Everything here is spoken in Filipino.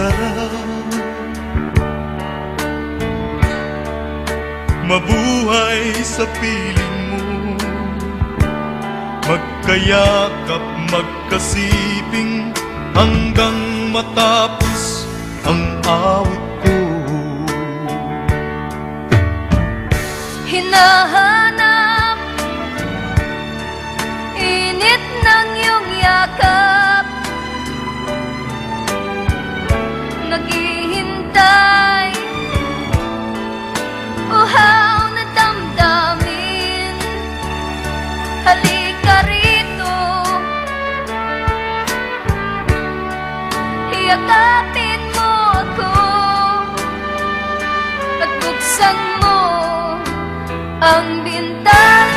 sarap mabuhay sa piling mo, magkayakap, magkasiping hanggang matapos ang awit ko. Hinahanap init ng iyong yakap, naghihintay uhaw na damdamin. Halika rito, yakapin mo ako at buksan mo ang bintana.